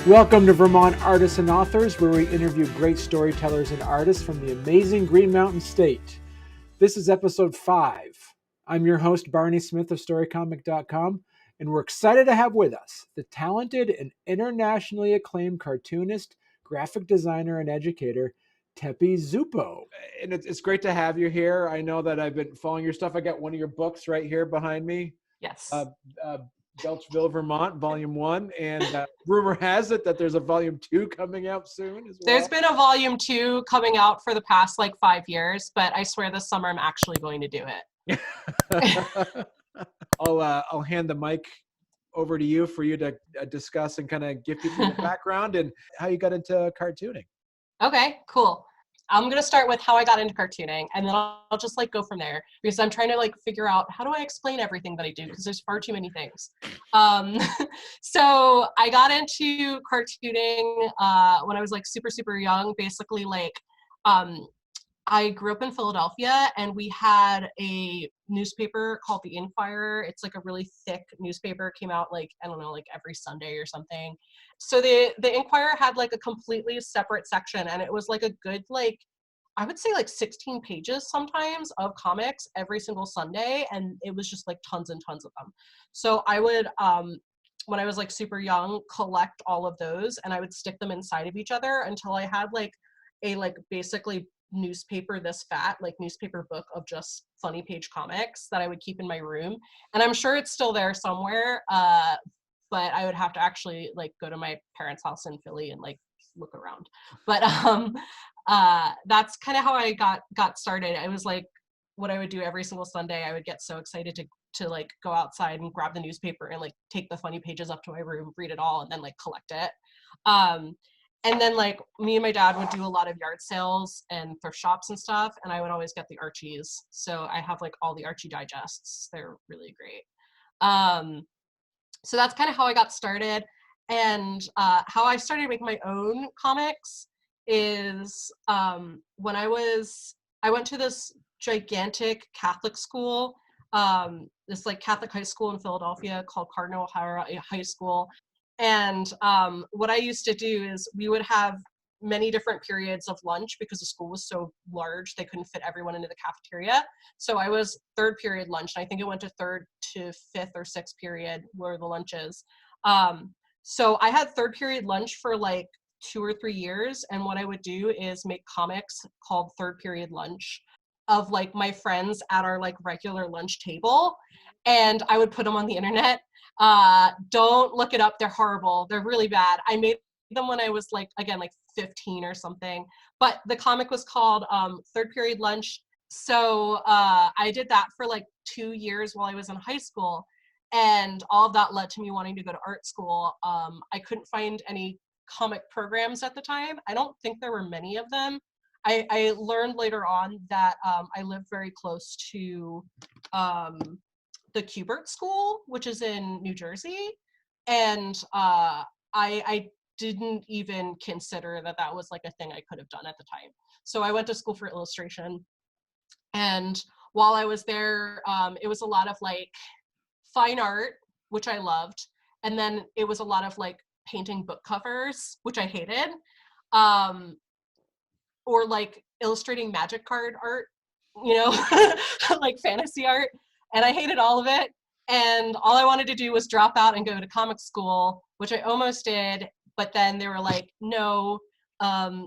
Welcome to Vermont Artists and Authors, where we interview great storytellers and artists from the amazing Green Mountain State. This is episode 5. I'm your host, Barney Smith of StoryComic.com, and we're excited to have with us the talented and internationally acclaimed cartoonist, graphic designer, and educator, Teppi Zuppo. And it's great to have you here. I know that I've been following your stuff. I got one of your books right here behind me. Yes. Belchville, Vermont, Volume 1, and rumor has it that there's a Volume 2 coming out soon as well. There's been a Volume 2 coming out for the past 5 years, but I swear this summer I'm actually going to do it. I'll hand the mic over to you for you to discuss and kind of give people the background and how you got into cartooning. Okay, cool. I'm going to start with how I got into cartooning, and then I'll just go from there, because I'm trying to figure out how do I explain everything that I do, because there's far too many things. So I got into cartooning when I was super young. Basically, I grew up in Philadelphia, and we had a newspaper called The Inquirer. It's a really thick newspaper. It came out every Sunday or something. So the Inquirer had a completely separate section, and it was a good I would say 16 pages sometimes of comics every single Sunday, and it was just tons and tons of them. So I would when I was super young, collect all of those, and I would stick them inside of each other until I had a basically newspaper this fat, newspaper book of just funny page comics that I would keep in my room. And I'm sure it's still there somewhere, but I would have to actually go to my parents' house in Philly and look around. But that's kind of how I got started. I was what I would do every single Sunday. I would get so excited to go outside and grab the newspaper and take the funny pages up to my room, read it all, and then collect it. And then me and my dad would do a lot of yard sales and thrift shops and stuff, and I would always get the Archies. So I have all the Archie digests. They're really great. So that's kind of how I got started. And how I started making my own comics is when I went to this gigantic Catholic school, this Catholic high school in Philadelphia called Cardinal O'Hara High School. And what I used to do is we would have many different periods of lunch because the school was so large, they couldn't fit everyone into the cafeteria. So I was third period lunch, and I think it went to third to fifth or sixth period were the lunches. So I had third period lunch for 2 or 3 years, and what I would do is make comics called Third Period Lunch of my friends at our regular lunch table, and I would put them on the internet. Don't look it up, they're horrible, they're really bad. I made them when I was 15 or something, but the comic was called Third Period Lunch. So I did that for 2 years while I was in high school, and all of that led to me wanting to go to art school. I couldn't find any comic programs at the time. I don't think there were many of them. I learned later on that I lived very close to the Kubert School, which is in New Jersey, and I didn't even consider that was a thing I could have done at the time. So I went to school for illustration, and while I was there, it was a lot of fine art, which I loved, and then it was a lot of painting book covers, which I hated, or illustrating magic card art, fantasy art, and I hated all of it. And all I wanted to do was drop out and go to comic school, which I almost did, but then they were no,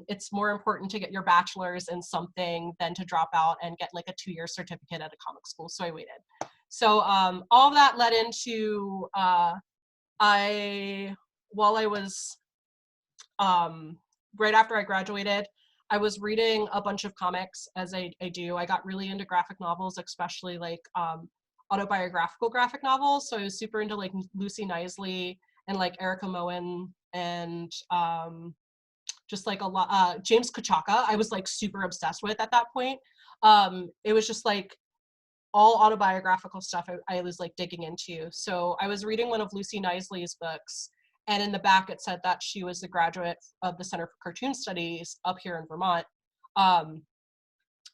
it's more important to get your bachelor's in something than to drop out and get a 2-year certificate at a comic school. So I waited. So all of that led into while I was right after I graduated, I was reading a bunch of comics, as I do. I got really into graphic novels, especially autobiographical graphic novels. So I was super into Lucy Knisley and Erica Moen and just a lot. James Kachaka, I was super obsessed with at that point. It was just all autobiographical stuff I was digging into. So I was reading one of Lucy Knisley's books, and in the back it said that she was the graduate of the Center for Cartoon Studies up here in Vermont.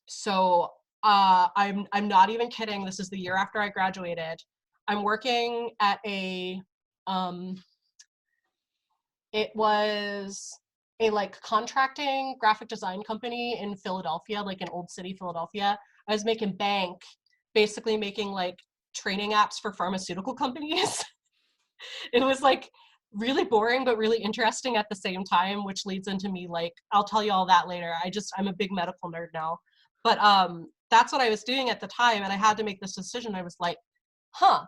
So I'm not even kidding. This is the year after I graduated. I'm working at a It was a like contracting graphic design company in Philadelphia, like in Old City, Philadelphia. I was making bank, basically making like training apps for pharmaceutical companies. It was like really boring, but really interesting at the same time, which leads into me like, I'll tell you all that later. I'm a big medical nerd now. But that's what I was doing at the time. And I had to make this decision. I was like,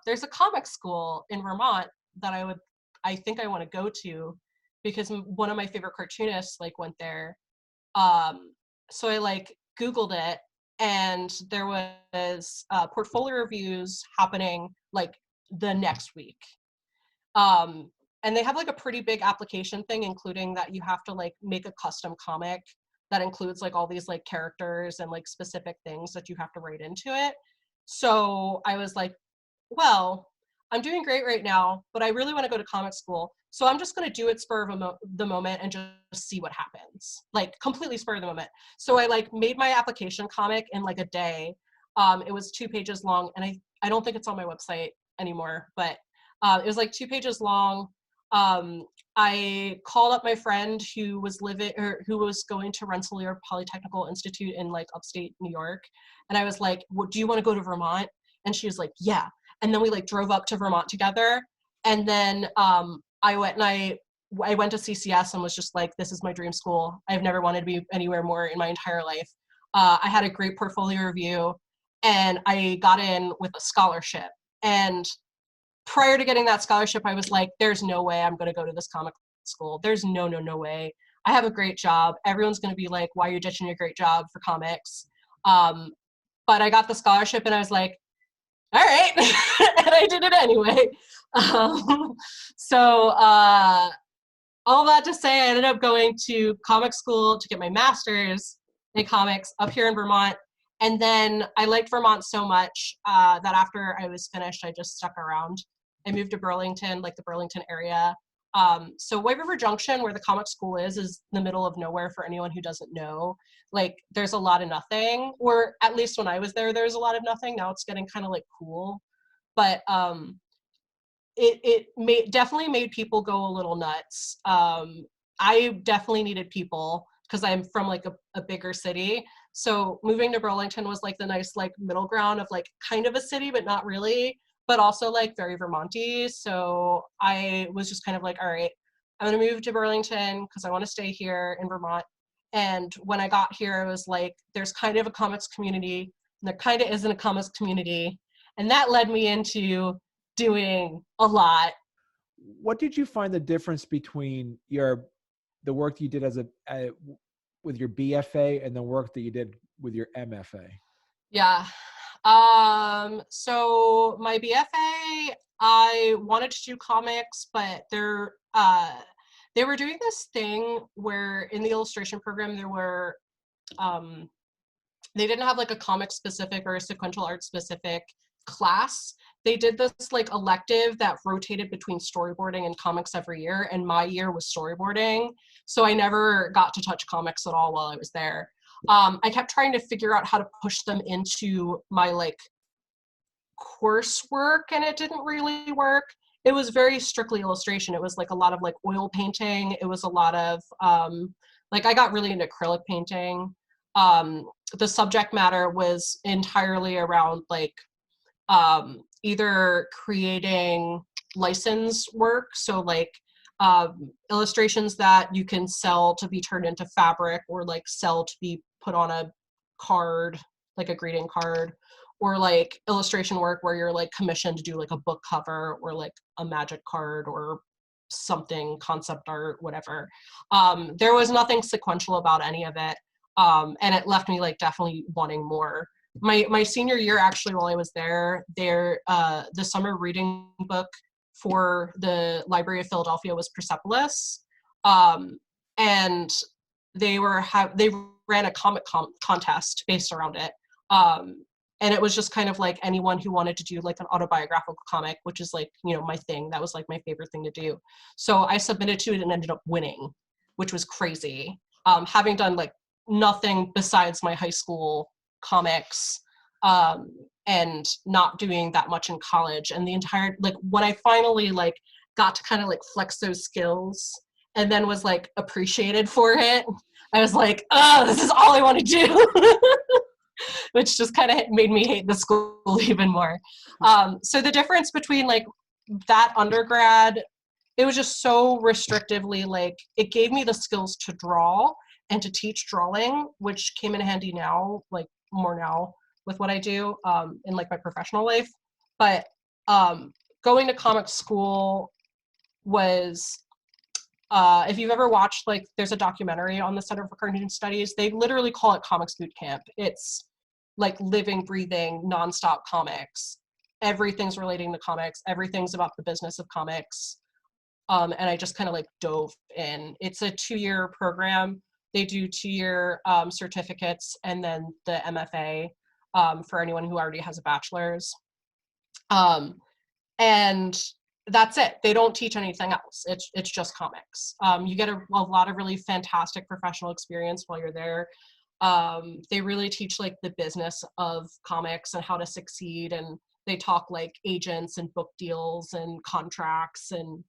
there's a comic school in Vermont that I think I want to go to because one of my favorite cartoonists like went there. So I like Googled it, and there was portfolio reviews happening like the next week. And they have like a pretty big application thing, including that you have to like make a custom comic that includes like all these like characters and like specific things that you have to write into it. So I was like, well, I'm doing great right now, but I really want to go to comic school. So I'm just going to do it spur of the moment and just see what happens, like completely spur of the moment. So I like made my application comic in like a day. It was 2 pages long, and I don't think it's on my website anymore, but it was like 2 pages long. I called up my friend who was going to Rensselaer Polytechnical Institute in like upstate New York. And I was like, well, do you want to go to Vermont? And she was like, yeah. And then we like drove up to Vermont together. And then I went to CCS and was just like, this is my dream school. I've never wanted to be anywhere more in my entire life. I had a great portfolio review, and I got in with a scholarship. And prior to getting that scholarship, I was like, there's no way I'm going to go to this comic school. There's no way. I have a great job. Everyone's going to be like, why are you ditching your great job for comics? But I got the scholarship, and I was like, all right. And I did it anyway. So all that to say, I ended up going to comic school to get my master's in comics up here in Vermont. And then I liked Vermont so much that after I was finished, I just stuck around. I moved to Burlington, like the Burlington area. So White River Junction, where the comic school is the middle of nowhere for anyone who doesn't know. Like there's a lot of nothing, or at least when I was there was a lot of nothing. Now it's getting kind of like cool. But definitely made people go a little nuts. I definitely needed people because I'm from like a bigger city. So moving to Burlington was like the nice like middle ground of like kind of a city, but not really, but also like very Vermonty. So I was just kind of like, all right, I'm gonna move to Burlington because I want to stay here in Vermont. And when I got here, it was like, there's kind of a comics community, and there kind of isn't a comics community. And that led me into doing a lot. What did you find the difference between the work you did with your BFA and the work that you did with your MFA? Yeah. So my BFA, I wanted to do comics, but they were doing this thing where in the illustration program there were they didn't have like a comic specific or a sequential art specific class. They did this like elective that rotated between storyboarding and comics every year, and my year was storyboarding. So I never got to touch comics at all while I was there. I kept trying to figure out how to push them into my like coursework, and it didn't really work. It was very strictly illustration. It was like a lot of like oil painting. It was a lot of like I got really into acrylic painting. The subject matter was entirely around like either creating license work, so like illustrations that you can sell to be turned into fabric, or like sell to be put on a card, like a greeting card, or like illustration work where you're like commissioned to do like a book cover or like a magic card or something, concept art, whatever. There was nothing sequential about any of it, and it left me like definitely wanting more. My senior year, actually, while I was there, the summer reading book for the Library of Philadelphia was Persepolis, and they ran a comic contest based around it, and it was just kind of like anyone who wanted to do like an autobiographical comic, which is like, you know, my thing. That was like my favorite thing to do. So I submitted to it and ended up winning, which was crazy. Having done like nothing besides my high school comics, and not doing that much in college, and the entire like when I finally like got to kind of like flex those skills and then was like appreciated for it. I was like, oh, this is all I want to do. Which just kind of made me hate the school even more. So the difference between like that undergrad, it was just so restrictively, like it gave me the skills to draw and to teach drawing, which came in handy now, like more now with what I do in like my professional life. But going to comic school was, if you've ever watched, like there's a documentary on the Center for Cartoon Studies, they literally call it Comics Boot Camp. It's like living, breathing, nonstop comics. Everything's relating to comics. Everything's about the business of comics. And I just kind of like dove in. It's a 2-year program. They do 2-year certificates and then the MFA for anyone who already has a bachelor's. And that's it. They don't teach anything else. It's just comics. You get a lot of really fantastic professional experience while you're there. They really teach like the business of comics and how to succeed, and they talk like agents and book deals and contracts, and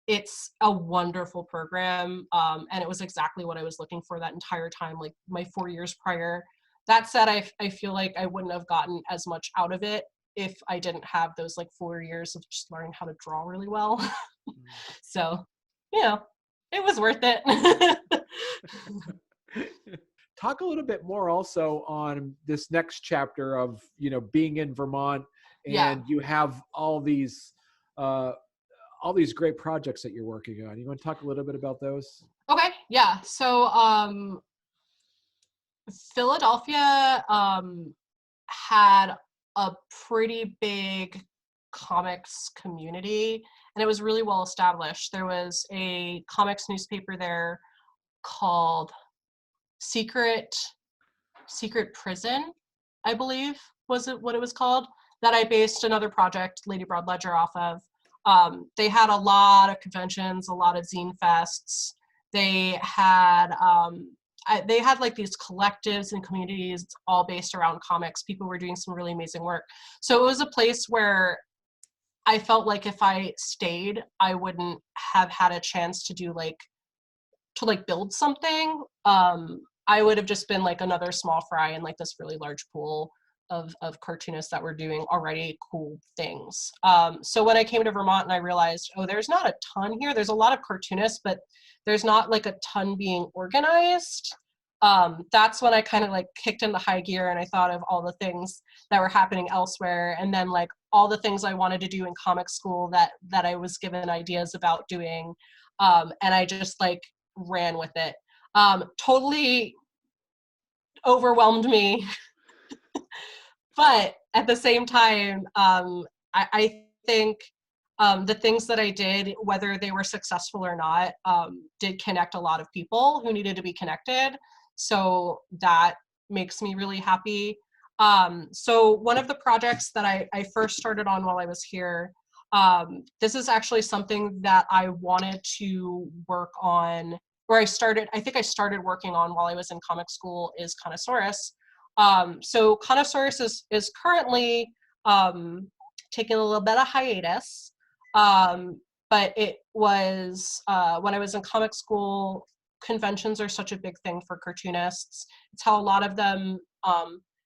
it's a wonderful program. And it was exactly what I was looking for that entire time, like my 4 years prior. That said, I feel like I wouldn't have gotten as much out of it if I didn't have those like 4 years of just learning how to draw really well. So, you know, it was worth it. Talk a little bit more also on this next chapter of, you know, being in Vermont, and Yeah. you have all these great projects that you're working on. You want to talk a little bit about those? Okay, yeah. So Philadelphia had a pretty big comics community, and it was really well established. There was a comics newspaper there called Secret Prison, I believe was it what it was called, that I based another project, Lady Broad Ledger, off of. They had a lot of conventions, a lot of zine fests. They had like these collectives and communities all based around comics. People were doing some really amazing work. So it was a place where I felt like if I stayed, I wouldn't have had a chance to do to build something. I would have just been like another small fry in like this really large pool of cartoonists that were doing already cool things. So when I came to Vermont and I realized, oh, there's not a ton here. There's a lot of cartoonists, but there's not like a ton being organized. That's when I kind of like kicked into high gear, and I thought of all the things that were happening elsewhere, and then like all the things I wanted to do in comic school that I was given ideas about doing, and I just like ran with it. Totally overwhelmed me. But at the same time, I think the things that I did, whether they were successful or not, did connect a lot of people who needed to be connected. So that makes me really happy. So one of the projects that I first started on while I was here, this is actually something that I wanted to work on, or I think I started working on while I was in comic school, is Connoissaurus. So Connoissaurus is currently taking a little bit of hiatus, but it was, when I was in comic school, conventions are such a big thing for cartoonists. It's how a lot of them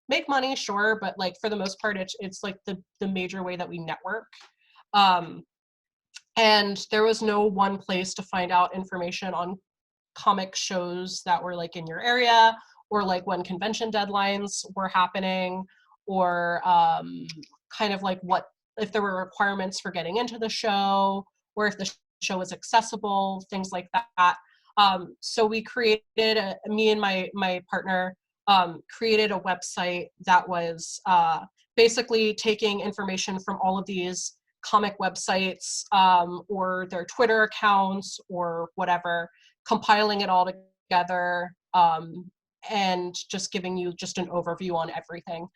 make money, sure, but like for the most part, it's like the major way that we network. And there was no one place to find out information on comic shows that were like in your area, or like when convention deadlines were happening, or kind of like what if there were requirements for getting into the show, or if the show was accessible, things like that. So we created, me and my partner created a website that was basically taking information from all of these comic websites, or their Twitter accounts or whatever, compiling it all together, and just giving you just an overview on everything.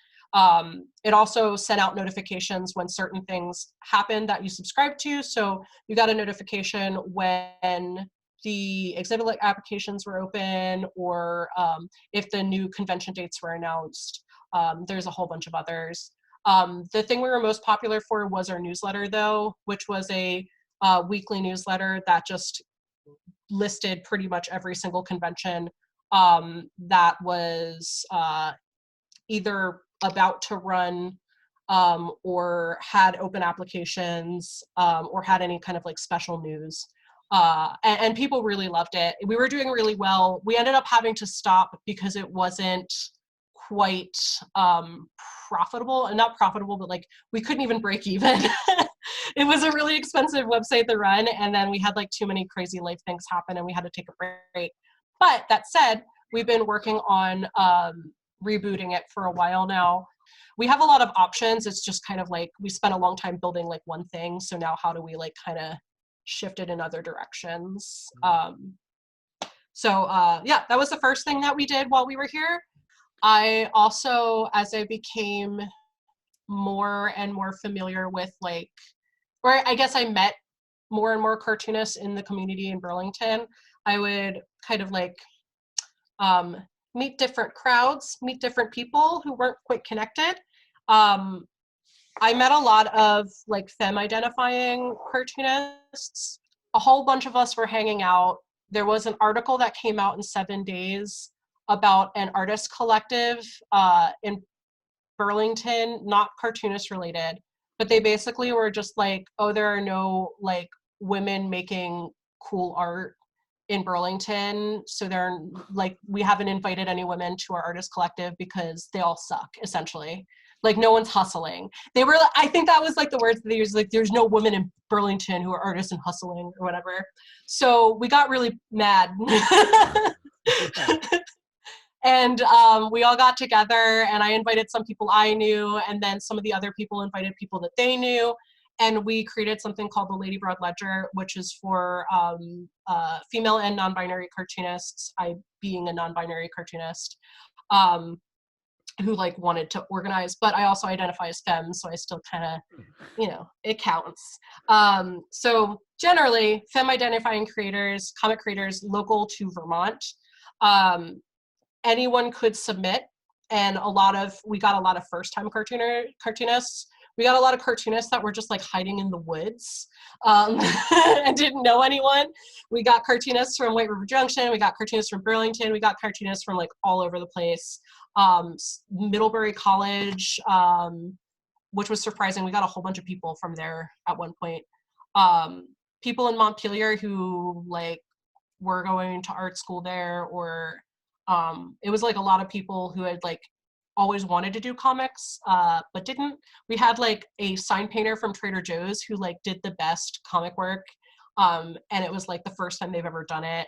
It also sent out notifications when certain things happened that you subscribed to. So you got a notification when the exhibit applications were open, or if the new convention dates were announced. There's a whole bunch of others. The thing we were most popular for was our newsletter, though, which was a weekly newsletter that just listed pretty much every single convention that was either about to run or had open applications or had any kind of like special news. And people really loved it. We were doing really well. We ended up having to stop because it wasn't quite profitable, and not profitable, but like we couldn't even break even. It was a really expensive website to run, and then we had like too many crazy life things happen and we had to take a break. But that said, we've been working on rebooting it for a while now. We have a lot of options. It's just kind of like we spent a long time building like one thing, so now how do we like kind of shift it in other directions? Yeah, that was the first thing that we did while we were here. I also, as I became more and more familiar with like, or I guess I met more and more cartoonists in the community in Burlington, I would kind of like meet different crowds, meet different people who weren't quite connected. I met a lot of like femme identifying cartoonists. A whole bunch of us were hanging out. There was an article that came out in 7 days about an artist collective in Burlington, not cartoonist related, but they basically were just like, oh, there are no like women making cool art in Burlington, so they're like, we haven't invited any women to our artist collective because they all suck, essentially. Like no one's hustling. They were, I think that was like the words that they used, like there's no women in Burlington who are artists and hustling or whatever. So we got really mad. And we all got together and I invited some people I knew, and then some of the other people invited people that they knew. And we created something called the Lady Broad Ledger, which is for female and non-binary cartoonists, I being a non-binary cartoonist, who like wanted to organize, but I also identify as femme, so I still kind of, you know, it counts. So generally, femme identifying creators, comic creators local to Vermont, anyone could submit, and we got a lot of first-time cartoonists. We got a lot of cartoonists that were just like hiding in the woods and didn't know anyone. We got cartoonists from White River Junction. We got cartoonists from Burlington. We got cartoonists from like all over the place. Middlebury College, which was surprising. We got a whole bunch of people from there at one point. People in Montpelier who like were going to art school there, or it was like a lot of people who had like always wanted to do comics but didn't. We had like a sign painter from Trader Joe's who like did the best comic work, and it was like the first time they've ever done it.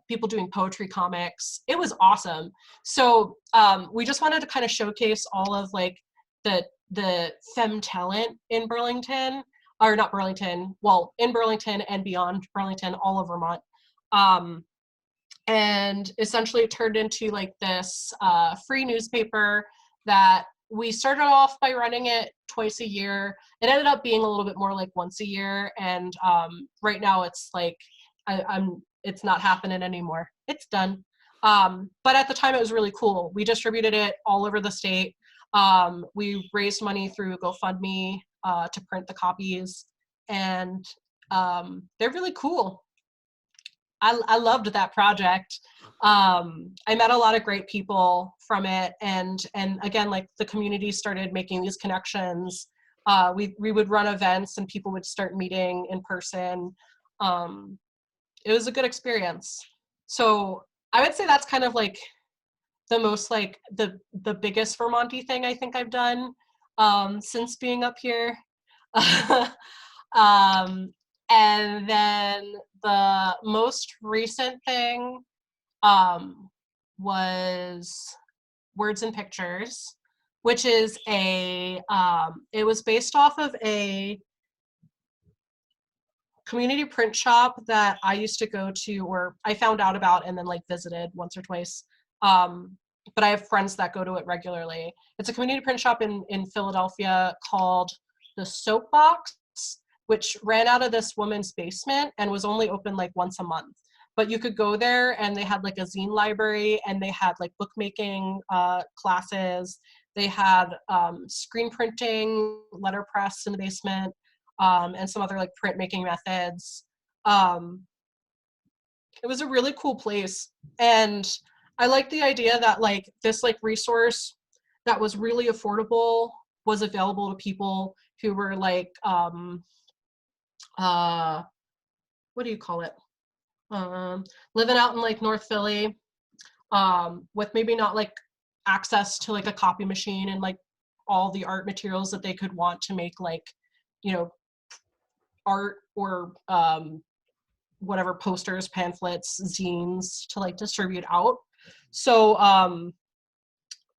People doing poetry comics. It was awesome. So we just wanted to kind of showcase all of like the femme talent in Burlington, or not Burlington, well, in Burlington and beyond Burlington, all of Vermont. And essentially it turned into like this free newspaper that we started off by running it twice a year. It ended up being a little bit more like once a year, and right now it's like it's not happening anymore. It's done. But at the time it was really cool. We distributed it all over the state. We raised money through GoFundMe to print the copies, and they're really cool. I loved that project. I met a lot of great people from it, and again, like the community started making these connections. We would run events and people would start meeting in person. It was a good experience. So I would say that's kind of like the most like the biggest Vermonty thing I think I've done since being up here. And then the most recent thing was Words and Pictures, which is it was based off of a community print shop that I used to go to, or I found out about and then like visited once or twice. But I have friends that go to it regularly. It's a community print shop in Philadelphia called The Soapbox, which ran out of this woman's basement and was only open like once a month. But you could go there and they had like a zine library, and they had like bookmaking classes. They had screen printing, letterpress in the basement, and some other like printmaking methods. it was a really cool place. And I like the idea that like this like resource that was really affordable was available to people who were like uh what do you call it? Living out in like North Philly, with maybe not like access to like a copy machine and like all the art materials that they could want to make like, you know, art or whatever, posters, pamphlets, zines to like distribute out. So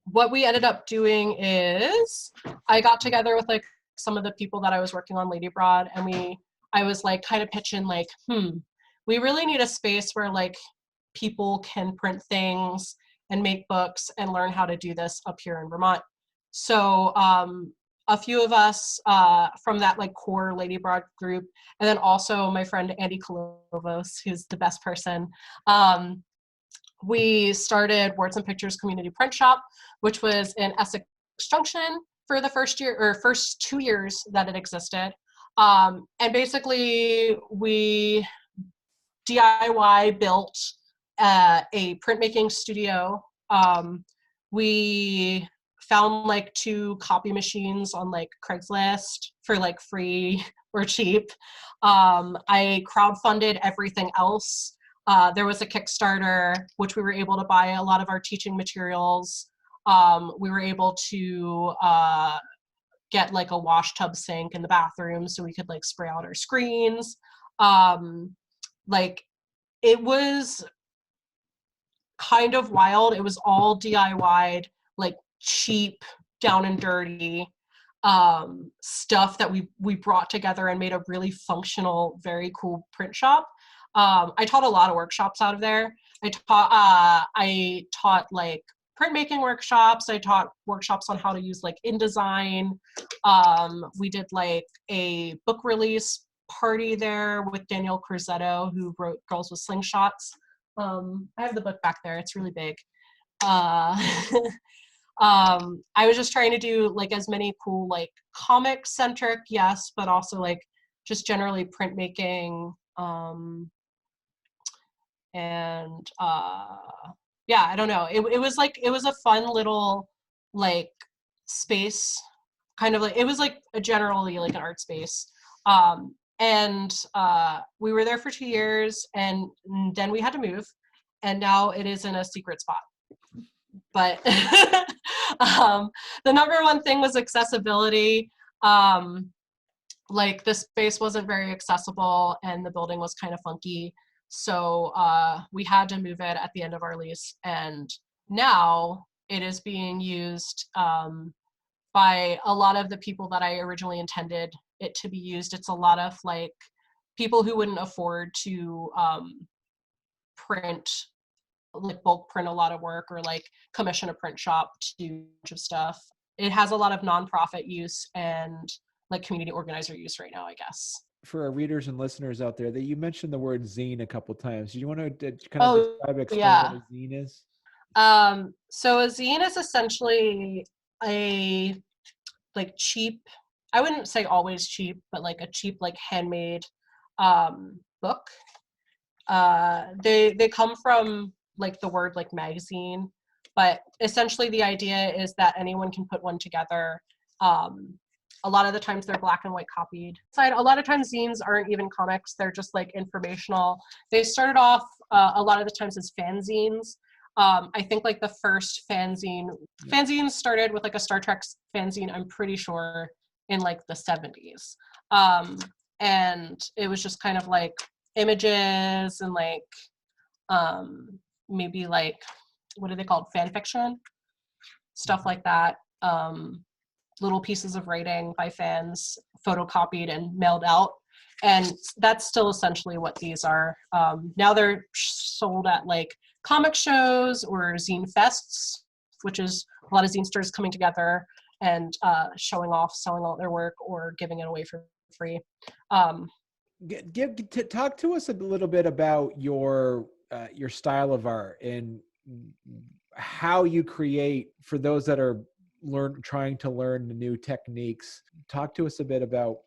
what we ended up doing is I got together with like some of the people that I was working on Lady Broad, and I was like kind of pitching like, we really need a space where like people can print things and make books and learn how to do this up here in Vermont. So a few of us from that like core Lady Broad group, and then also my friend Andy Kolovos, who's the best person, we started Words and Pictures Community Print Shop, which was in Essex Junction for the first 2 years that it existed. And basically we DIY built a printmaking studio. We found like 2 copy machines on like Craigslist for like free or cheap. I crowdfunded everything else. There was a Kickstarter, which we were able to buy a lot of our teaching materials. We were able to get like a wash tub sink in the bathroom so we could like spray out our screens. Like it was kind of wild. It was all DIY'd, like cheap, down and dirty stuff that we brought together and made a really functional, very cool print shop. I taught a lot of workshops out of there. I taught like printmaking workshops. I taught workshops on how to use like InDesign. We did like a book release party there with Danielle Corzetto, who wrote Girls with Slingshots. I have the book back there. It's really big. I was just trying to do like as many cool like comic centric, yes, but also like just generally printmaking. And yeah, I don't know. It was like, it was a fun little like space, kind of like, it was like a generally like an art space. And we were there for 2 years, and then we had to move, and now it is in a secret spot. But the number one thing was accessibility. Like the space wasn't very accessible and the building was kind of funky. So we had to move it at the end of our lease, and now it is being used by a lot of the people that I originally intended it to be used. It's a lot of like people who wouldn't afford to print, like bulk print a lot of work, or like commission a print shop to do a bunch of stuff. It has a lot of nonprofit use and like community organizer use right now, I guess. For our readers and listeners out there, that you mentioned the word zine a couple times. Do you want to kind of explain yeah. what a zine is? So a zine is essentially a like cheap, I wouldn't say always cheap, but like a cheap like handmade book. They come from like the word like magazine, but essentially the idea is that anyone can put one together. A lot of the times they're black and white copied. A lot of times zines aren't even comics, they're just like informational. They started off a lot of the times as fanzines. I think like the first fanzines started with like a Star Trek fanzine, I'm pretty sure, in like the 70s. And it was just kind of like images and like maybe like, what are they called, fan fiction, stuff like that. Little pieces of writing by fans photocopied and mailed out, and that's still essentially what these are. Now they're sold at like comic shows or zine fests, which is a lot of zinesters coming together and showing off, selling all their work, or giving it away for free. Talk to us a little bit about your style of art and how you create, for those that are trying to learn the new techniques. Talk to us a bit about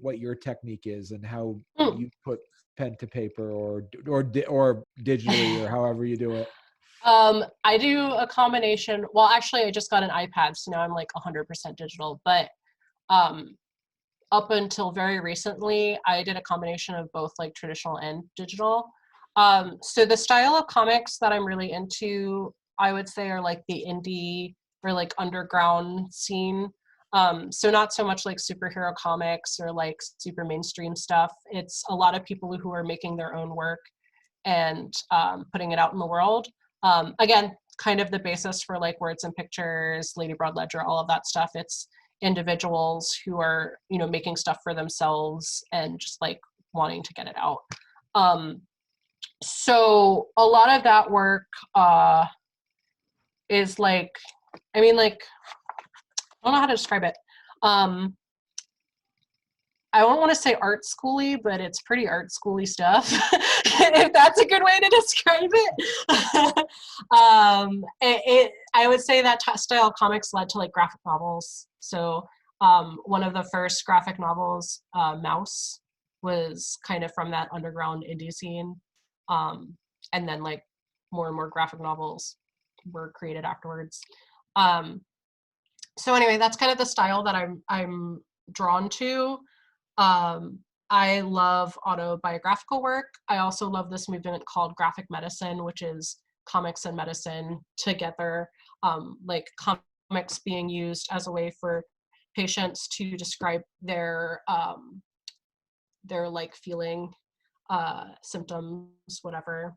what your technique is and how you put pen to paper or digitally or however you do it? I do a combination. Well, actually, I just got an iPad, so now I'm like 100% digital. But um, up until very recently, I did a combination of both like traditional and digital. So the style of comics that I'm really into, I would say, are like the indie or like underground scene. So not so much like superhero comics or like super mainstream stuff. It's a lot of people who are making their own work and putting it out in the world. Again, kind of the basis for like Words and Pictures, Lady Broad Ledger, all of that stuff. It's individuals who are, you know, making stuff for themselves and just like wanting to get it out. So a lot of that work is like, I mean, like, I don't know how to describe it. I don't want to say art schooly, but it's pretty art schooly stuff, if that's a good way to describe it. I would say that style of comics led to like graphic novels. So one of the first graphic novels, Mouse, was kind of from that underground indie scene. And then like more and more graphic novels were created afterwards. So anyway, that's kind of the style that I'm drawn to. I love autobiographical work. I also love this movement called graphic medicine, which is comics and medicine together, like comics being used as a way for patients to describe their like feeling, symptoms, whatever.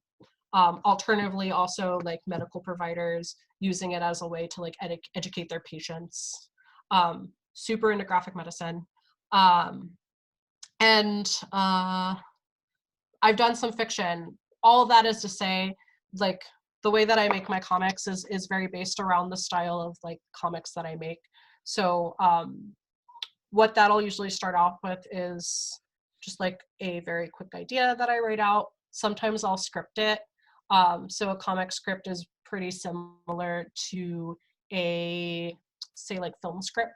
Alternatively, also like medical providers using it as a way to like educate their patients. Super into graphic medicine. And I've done some fiction. All of that is to say, like, the way that I make my comics is very based around the style of like comics that I make. So what that'll usually start off with is just like a very quick idea that I write out. Sometimes I'll script it. So a comic script is pretty similar to a, say, like film script.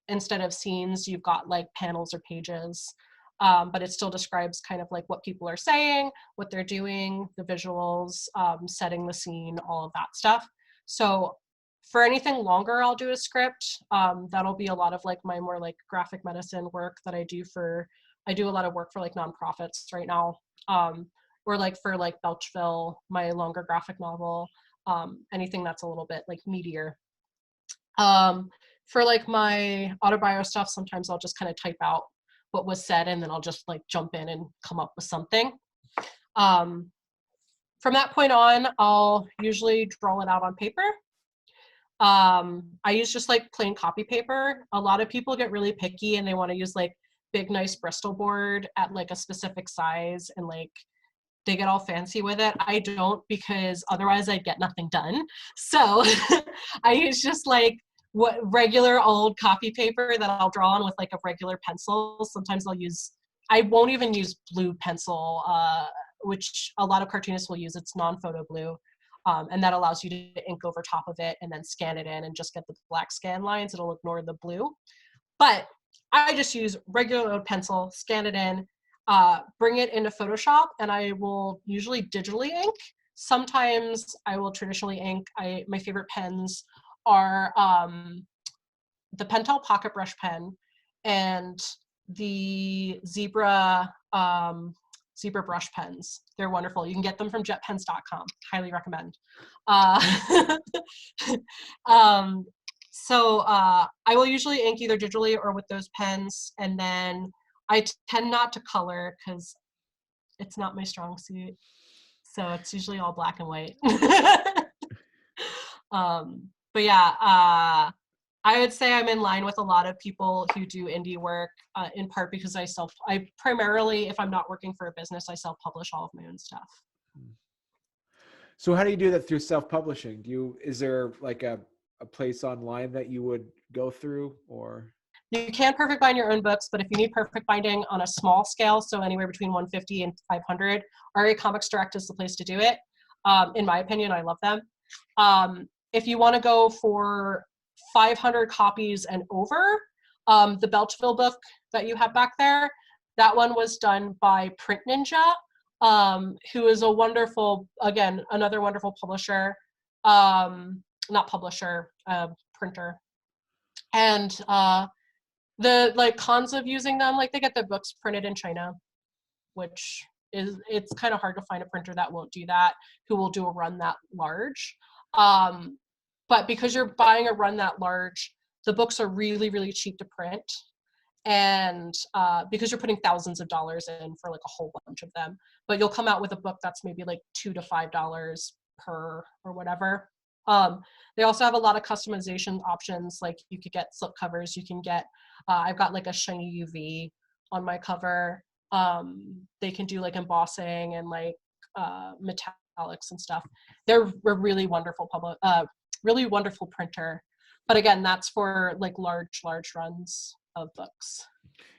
Instead of scenes, you've got like panels or pages, but it still describes kind of like what people are saying, what they're doing, the visuals, setting the scene, all of that stuff. So for anything longer, I'll do a script. That'll be a lot of like my more like graphic medicine work that I do a lot of work for like nonprofits right now, or like for like Belchville, my longer graphic novel, anything that's a little bit like meatier. For like my autobio stuff, sometimes I'll just kind of type out what was said and then I'll just like jump in and come up with something. From that point on, I'll usually draw it out on paper. I use just like plain copy paper. A lot of people get really picky and they want to use like big, nice Bristol board at like a specific size and like they get all fancy with it. I don't, because otherwise I'd get nothing done. So I use just like what regular old copy paper that I'll draw on with like a regular pencil. Sometimes I won't even use blue pencil, which a lot of cartoonists will use. It's non-photo blue. And that allows you to ink over top of it and then scan it in and just get the black scan lines. It'll ignore the blue. But I just use regular old pencil, scan it in, bring it into Photoshop, and I will usually digitally ink. Sometimes I will traditionally ink. My favorite pens are the Pentel Pocket Brush pen and the Zebra brush pens. They're wonderful. You can get them from jetpens.com. Highly recommend. So I will usually ink either digitally or with those pens, and then I tend not to color because it's not my strong suit. So it's usually all black and white. But yeah, I would say I'm in line with a lot of people who do indie work, in part because I primarily, if I'm not working for a business, I self-publish all of my own stuff. So how do you do that through self-publishing? Is there like a place online that you would go through, or? You can perfect bind your own books, but if you need perfect binding on a small scale, so anywhere between 150 and 500, RA Comics Direct is the place to do it. In my opinion, I love them. If you want to go for 500 copies and over, the Belchville book that you have back there, That one was done by Print Ninja, who is a wonderful, again, another wonderful publisher, not publisher, printer. And the like cons of using them, like they get their books printed in China, which it's kind of hard to find a printer that won't do that, who will do a run that large. But because you're buying a run that large, the books are really, really cheap to print. And because you're putting thousands of dollars in for like a whole bunch of them, but you'll come out with a book that's maybe like $2 to $5 per or whatever. They also have a lot of customization options. Like you could get slip covers. You can get, I've got like a shiny UV on my cover. They can do like embossing and like metallics and stuff. They're a really wonderful really wonderful printer. But again, that's for like large runs of books.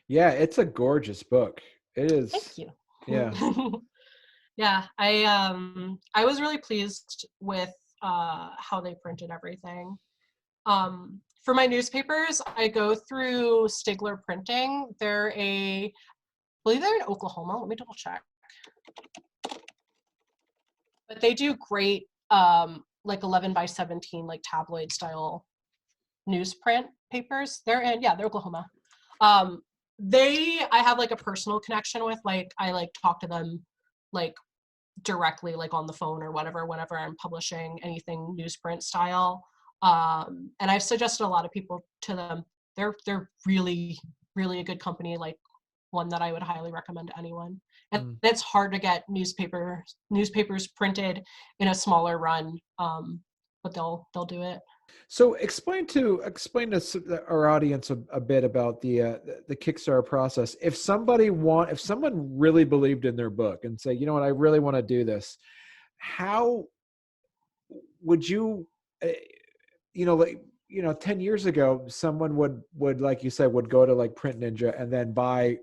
Yeah, it's a gorgeous book. It is. Thank you. Yeah. Yeah, I was really pleased with how they printed everything. For my newspapers, I go through Stigler Printing. I believe they're in Oklahoma. Let me double check. But they do great like 11 by 17 like tabloid style newsprint papers. They're Oklahoma. I have like a personal connection with, like I like talk to them like directly, like on the phone or whatever, whenever I'm publishing anything newsprint style. And I've suggested a lot of people to them. They're really, really a good company, like one that I would highly recommend to anyone. And it's hard to get newspapers printed in a smaller run, but they'll do it. So explain to our audience a bit about the Kickstarter process. If someone really believed in their book and say, you know what, I really want to do this, how would you, 10 years ago, someone would, like you said, would go to like Print Ninja and then buy,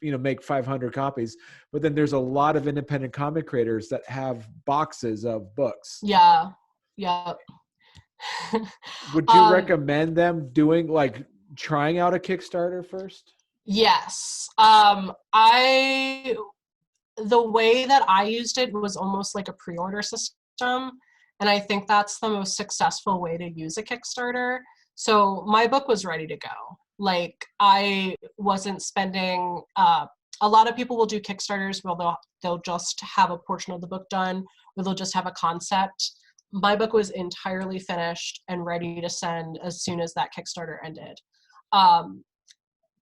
make 500 copies. But then there's a lot of independent comic creators that have boxes of books. Yeah. Would you recommend them trying out a Kickstarter first? Yes. The way that I used it was almost like a pre-order system. And I think that's the most successful way to use a Kickstarter. So my book was ready to go. Like I wasn't spending, a lot of people will do Kickstarters where they'll just have a portion of the book done, or they'll just have a concept. My book was entirely finished and ready to send as soon as that Kickstarter ended.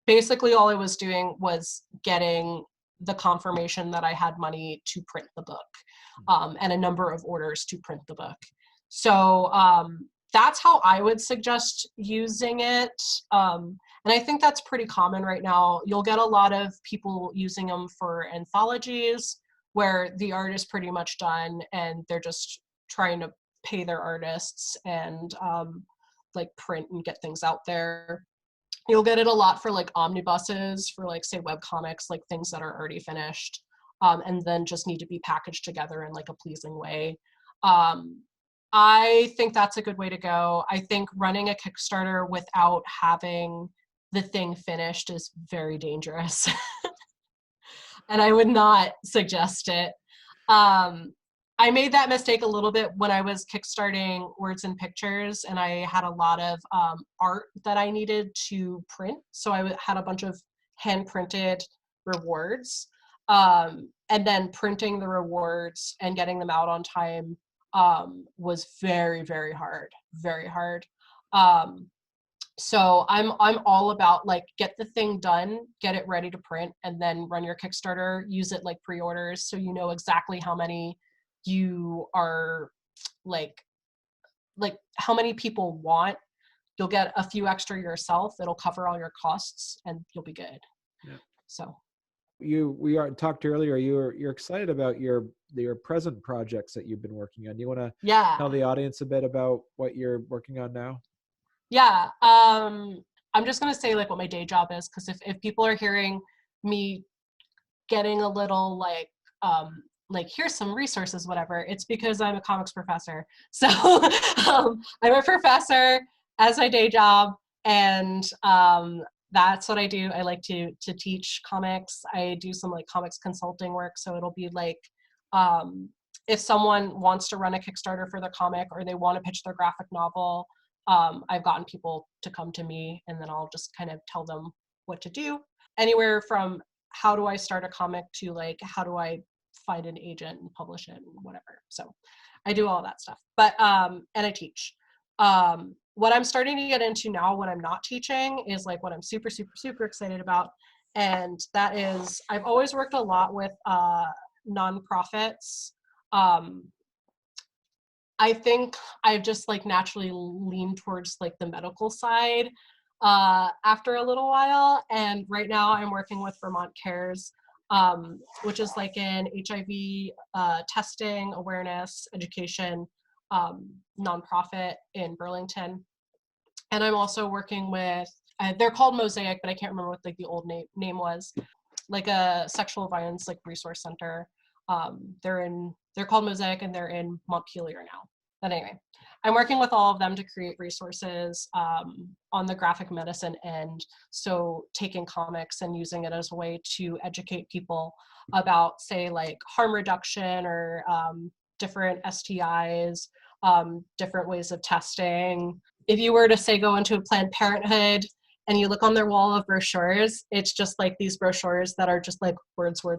Basically, all I was doing was getting the confirmation that I had money to print the book, and a number of orders to print the book. So that's how I would suggest using it. And I think that's pretty common right now. You'll get a lot of people using them for anthologies where the art is pretty much done and they're just trying to pay their artists and like print and get things out there. You'll get it a lot for like omnibuses for like say webcomics, like things that are already finished, and then just need to be packaged together in like a pleasing way. I think that's a good way to go. I think running a Kickstarter without having the thing finished is very dangerous. And I would not suggest it. I made that mistake a little bit when I was kickstarting Words and Pictures, and I had a lot of art that I needed to print. So I had a bunch of hand-printed rewards, and then printing the rewards and getting them out on time was very, very hard, very hard. So I'm all about like get the thing done, get it ready to print, and then run your Kickstarter. Use it like pre-orders, so you know exactly how many you are like how many people want. You'll get a few extra yourself. It'll cover all your costs, and you'll be good. Yeah. So we talked earlier. You're excited about your present projects that you've been working on. You want to tell the audience a bit about what you're working on now? Yeah. I'm just gonna say like what my day job is, because if people are hearing me getting a little like here's some resources, whatever, it's because I'm a comics professor. So I'm a professor as my day job, and that's what I do. I like to teach comics. I do some like comics consulting work. So it'll be like, if someone wants to run a Kickstarter for their comic or they want to pitch their graphic novel, I've gotten people to come to me and then I'll just kind of tell them what to do. Anywhere from how do I start a comic to like, how do I find an agent and publish it and whatever. So I do all that stuff, but, and I teach. What I'm starting to get into now when I'm not teaching is like what I'm super, super, super excited about. And that is, I've always worked a lot with nonprofits. I think I've just like naturally leaned towards like the medical side after a little while. And right now I'm working with Vermont Cares, which is like an HIV testing, awareness, education nonprofit in Burlington. And I'm also working with, they're called Mosaic, but I can't remember what like the old name was, like a sexual violence like resource center. They're called Mosaic and they're in Montpelier now. But anyway, I'm working with all of them to create resources on the graphic medicine end. So taking comics and using it as a way to educate people about, say, like harm reduction or different STIs, different ways of testing. If you were to say go into a Planned Parenthood and you look on their wall of brochures, it's just like these brochures that are just like words. They're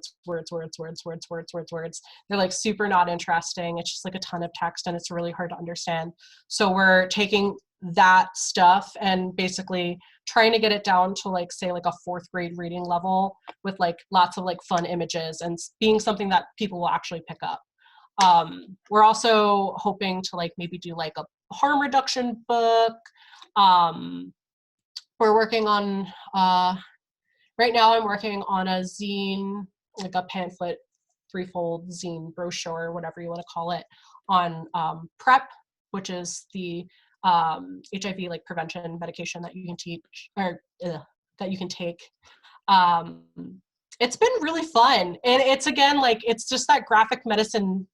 like super not interesting. It's just like a ton of text and it's really hard to understand. So we're taking that stuff and basically trying to get it down to like, say, like a 4th grade reading level with like lots of like fun images and being something that people will actually pick up. We're also hoping to like maybe do like a harm reduction book. We're working on, right now I'm working on a zine, like a pamphlet, 3-fold zine brochure, whatever you want to call it, on PrEP, which is the HIV like prevention medication that you can teach, or that you can take. It's been really fun. And it's, again, like, it's just that graphic medicine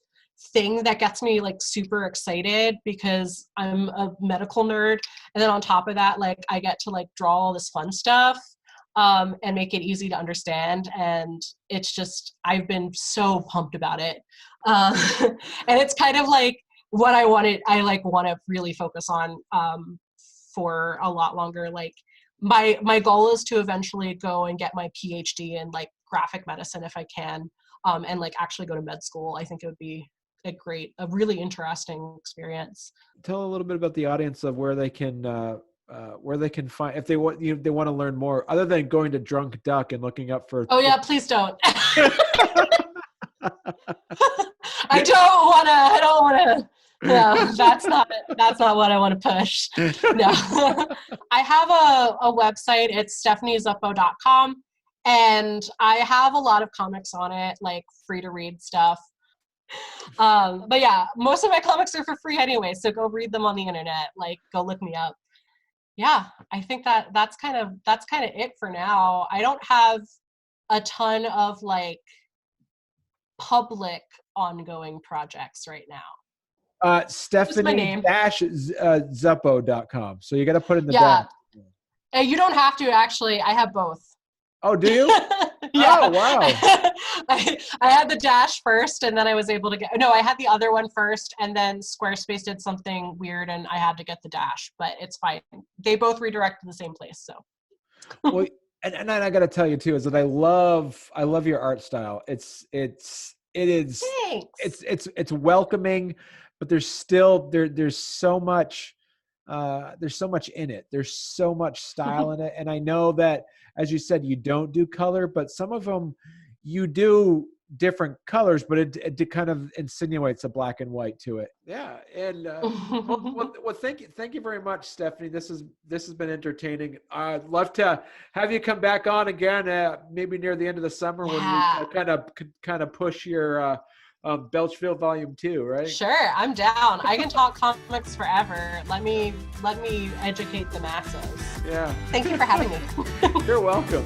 thing that gets me like super excited because I'm a medical nerd. And then on top of that, like I get to like draw all this fun stuff and make it easy to understand. And it's just, I've been so pumped about it. And it's kind of like what I want to really focus on for a lot longer. Like my goal is to eventually go and get my PhD in like graphic medicine if I can, and like actually go to med school. I think it would be a really interesting experience. Tell a little bit about the audience of where they can find, if they want they want to learn more, other than going to Drunk Duck and looking up for. Oh yeah, please don't. I don't want to. No, that's not what I want to push. No. I have a website. It's stephaniezuppo.com, and I have a lot of comics on it, like free to read stuff. But yeah, most of my comics are for free anyway, so go read them on the internet. Like, go look me up. Yeah, I think that's kind of it for now. I don't have a ton of like public ongoing projects right now. Stephanie-Zuppo.com. So you got to put in the dash. You don't have to, actually. I have both. Oh, do you? Yeah. Oh, wow. I had the dash first, and then I was able to I had the other one first, and then Squarespace did something weird, and I had to get the dash, but it's fine. They both redirect to the same place, so. Well, and I got to tell you too, is that I love your art style. It is. Thanks. It's welcoming, but there's still there's so much in it. There's so much style in it, and I know that, as you said, you don't do color, but some of them you do different colors, but it kind of insinuates a black and white to it. Yeah. And well, thank you very much, Stephanie. This has been entertaining. I'd love to have you come back on again, maybe near the end of the summer when we kind of push your Belchville Volume 2, right? Sure, I'm down. I can talk comics forever. Let me educate the masses. Yeah. Thank you for having me. You're welcome.